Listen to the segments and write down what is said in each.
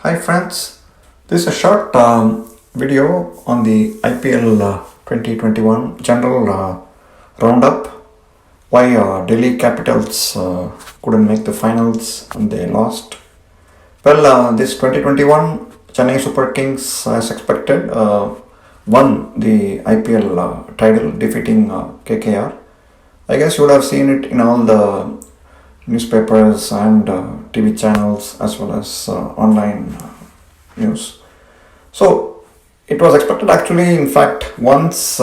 Hi friends, this is a short video on the IPL 2021 general roundup. Why Delhi Capitals couldn't make the finals and they lost. Well, this 2021 Chennai Super Kings, as expected, won the IPL title, defeating KKR. I guess you would have seen it in all the newspapers and TV channels as well as online news. So it was expected actually, in fact, once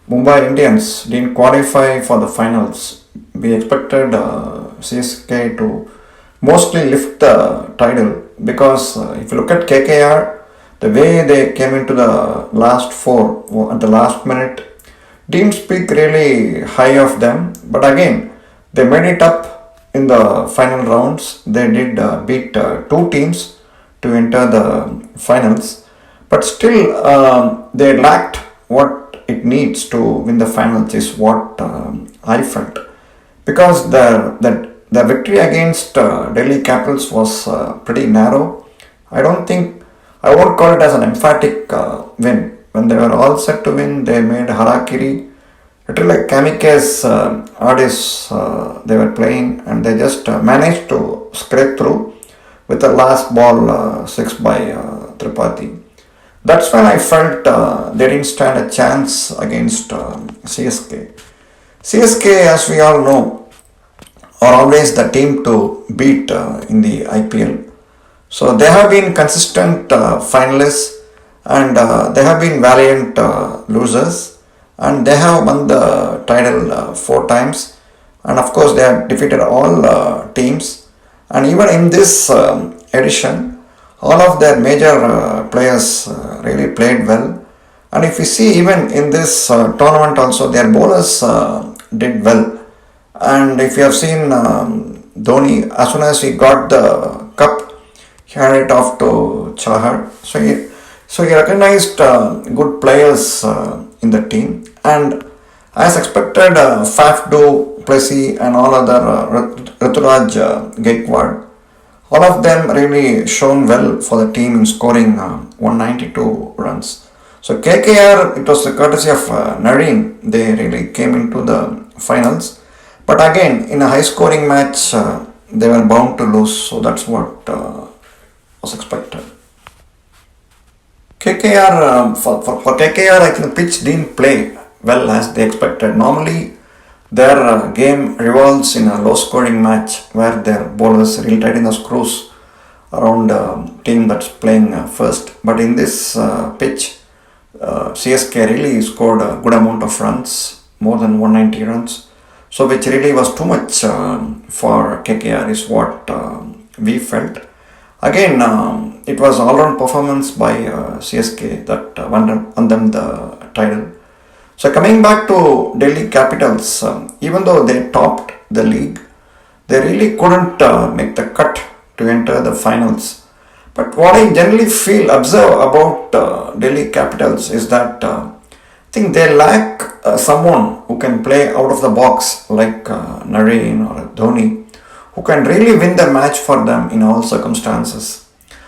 Mumbai Indians didn't qualify for the finals, we expected CSK to mostly lift the title because if you look at KKR, the way they came into the last four at the last minute didn't speak really high of them, but again they made it up in the final rounds. They did beat two teams to enter the finals, but still they lacked what it needs to win the finals, is what I felt. Because the victory against Delhi Capitals was pretty narrow. I won't call it as an emphatic win. When they were all set to win, they made harakiri. It was like kamikaze artists they were playing, and they just managed to scrape through with the last ball 6 by Tripathi. That's when I felt they didn't stand a chance against CSK. CSK, as we all know, are always the team to beat in the IPL. So they have been consistent finalists, and they have been valiant losers. And they have won the title 4 times, and of course they have defeated all teams. And even in this edition, all of their major players really played well. And if you see, even in this tournament also, their bowlers did well. And if you have seen Dhoni, as soon as he got the cup, he handed it off to Chahar. So he recognized good players in the team, and as expected, Faf Du Plessis and all other Rituraj Gaikwad, all of them really shown well for the team in scoring 192 runs. So KKR, it was the courtesy of Nareen, they really came into the finals. But again, in a high scoring match, they were bound to lose, so that's what was expected. KKR, for KKR, I think the pitch didn't play well as they expected. Normally, their game revolves in a low-scoring match where their bowlers really tighten the screws around a team that's playing first. But in this pitch, CSK really scored a good amount of runs, more than 190 runs. So which really was too much for KKR is what we felt. Again, it was all-round performance by CSK that won them the title. So coming back to Delhi Capitals, even though they topped the league, they really couldn't make the cut to enter the finals. But what I generally observe about Delhi Capitals is that I think they lack someone who can play out of the box like Nareen or Dhoni, who can really win the match for them in all circumstances.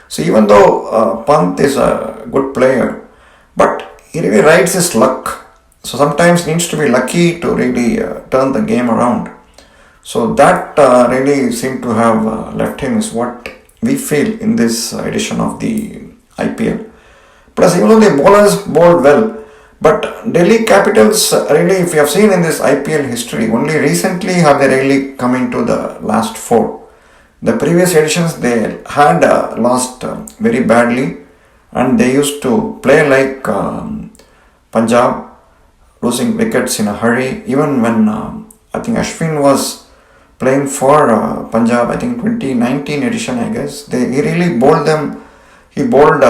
So even though Pant is a good player, but he really rides his luck. So sometimes needs to be lucky to really turn the game around. So that really seemed to have left him, is what we feel in this edition of the IPL. Plus, even though the bowlers bowled well, but Delhi Capitals really, if you have seen in this IPL history, only recently have they really come into the last four. The previous editions they had lost very badly, and they used to play like Punjab, losing wickets in a hurry. Even when I think Ashwin was playing for Punjab, I think 2019 edition, I guess, he really bowled them. He bowled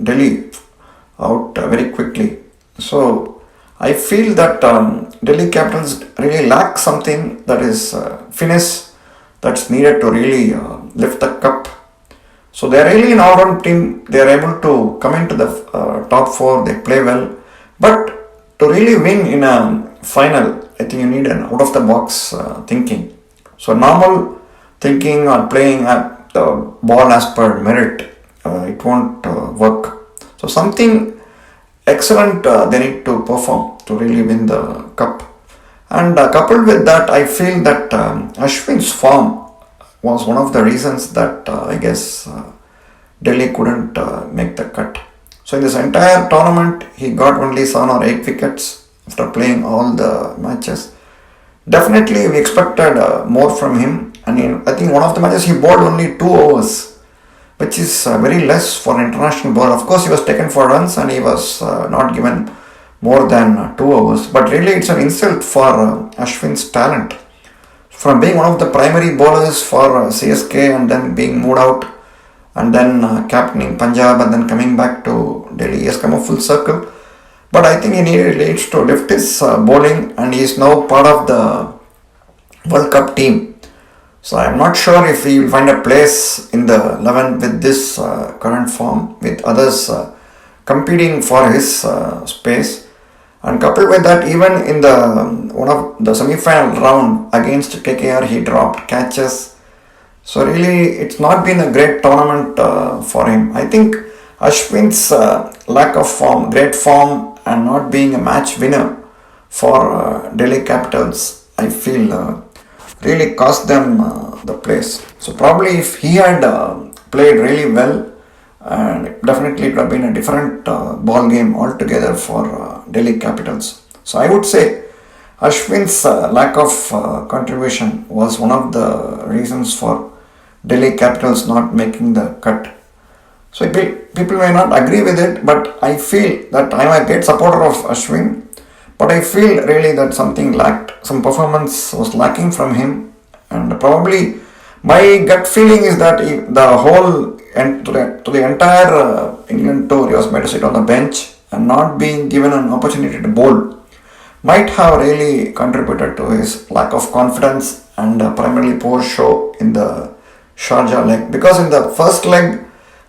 Delhi out very quickly. So I feel that Delhi Capitals really lack something, that is finesse, that's needed to really lift the cup. So they are really an all-round team. They are able to come into the top four. They play well, but to really win in a final, I think you need an out-of-the-box thinking. So normal thinking or playing the ball as per merit, it won't work. So something excellent they need to perform to really win the cup. And coupled with that, I feel that Ashwin's form was one of the reasons that I guess Delhi couldn't make the cut. So in this entire tournament, he got only 7 or 8 wickets after playing all the matches. Definitely, we expected more from him. And I think one of the matches he bowled only 2 overs, which is very less for an international bowler. Of course, he was taken for runs and he was not given more than 2 overs. But really, it's an insult for Ashwin's talent. From being one of the primary bowlers for CSK and then being moved out and then captaining Punjab and then coming back to Delhi, he has come a full circle. But I think he needs to lift his bowling, and he is now part of the World Cup team. So I am not sure if he will find a place in the 11 with this current form, with others competing for his space. And coupled with that, even in the one of the semi-final round against KKR, he dropped catches. So really, it's not been a great tournament for him. I think Ashwin's lack of form, great form, and not being a match winner for Delhi Capitals, I feel really cost them the place. So probably if he had played really well, and definitely it would have been a different ball game altogether for Delhi Capitals. So I would say Ashwin's lack of contribution was one of the reasons for Delhi Capitals not making the cut. So people may not agree with it, but I feel that I am a great supporter of Ashwin, but I feel really that something lacked, some performance was lacking from him, and probably my gut feeling is that the whole and to the entire England tour, he was made to sit on the bench and not being given an opportunity to bowl might have really contributed to his lack of confidence and primarily poor show in the Sharjah leg. Because in the first leg,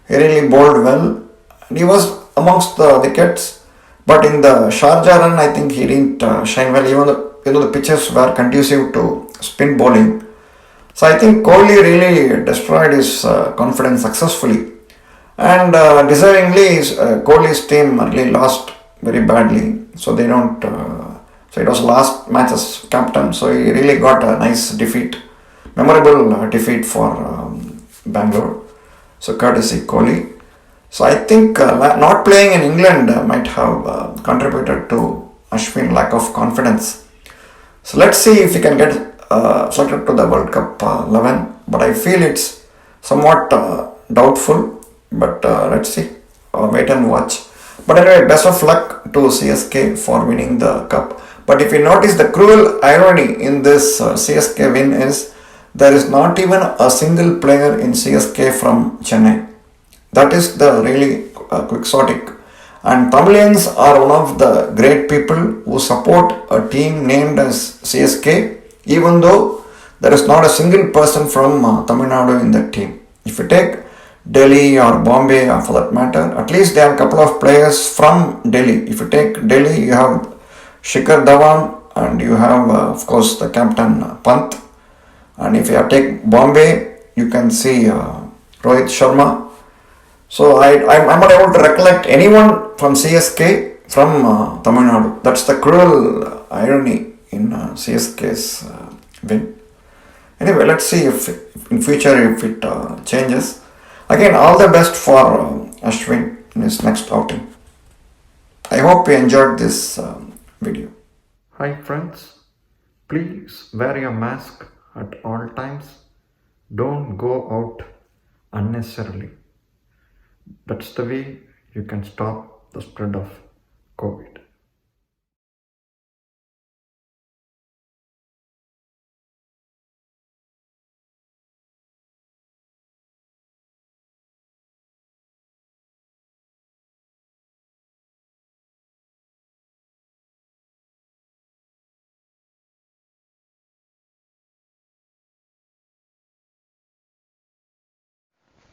he really bowled well and he was amongst the wickets, but in the Sharjah run, I think he didn't shine well, even though the pitches were conducive to spin bowling. So I think Kohli really destroyed his confidence successfully, and deservingly Kohli's team really lost very badly. So they don't. So it was last match as captain. So he really got a nice defeat, memorable defeat for Bangalore. So courtesy Kohli. So I think not playing in England might have contributed to Ashwin's lack of confidence. So let's see if he can get selected to the World Cup 11, but I feel it's somewhat doubtful, but let's see, wait and watch. But anyway, best of luck to CSK for winning the cup. But if you notice, the cruel irony in this CSK win is there is not even a single player in CSK from Chennai. That is the really quixotic. And Tamilians are one of the great people who support a team named as CSK, even though there is not a single person from Tamil Nadu in that team. If you take Delhi or Bombay, or for that matter, at least they have a couple of players from Delhi. If you take Delhi, you have Shikhar Dhawan and you have, of course, the captain Pant. And if you take Bombay, you can see Rohit Sharma. So I'm not able to recollect anyone from CSK from Tamil Nadu. That's the cruel irony in CSK's win. Anyway, let's see if in future if it changes. Again, all the best for Ashwin in his next outing. I hope you enjoyed this video. Hi friends, please wear your mask at all times. Don't go out unnecessarily. That's the way you can stop the spread of COVID.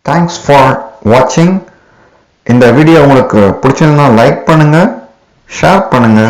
Thanks for watching. இந்த video உங்களுக்கு பிடிச்சிருந்தா like பண்ணுங்க, share பண்ணுங்க.